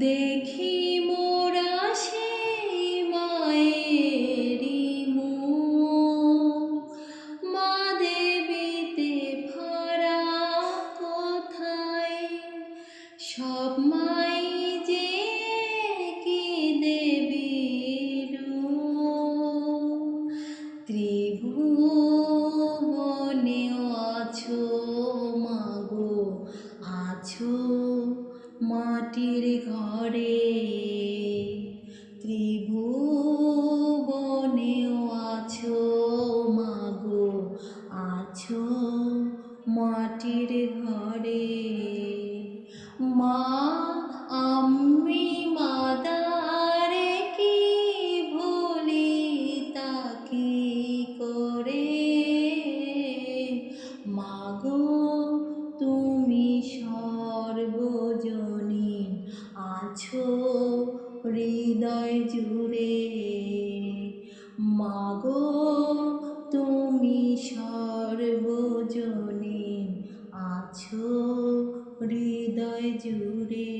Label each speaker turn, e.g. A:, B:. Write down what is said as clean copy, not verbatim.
A: দেখি মোরা সেই মায়েরই মুখ, মা দেবীতে ভরা কোথায়। সব মাই যে কি দেবীর রূপ, ত্রিভুবনেও আছো মাগো, আছো মাটির ঘরে। ত্রিভুবনেও আছো মাগো, আছো মাটির ঘরে। মা আমি মাদারে কি ভুলি তা কি করে। মাগো তুমি সর্বজনীন, আছো হৃদয় জুড়ে। মাগো তুমি সর্বজনীন, আছো হৃদয় জুড়ে।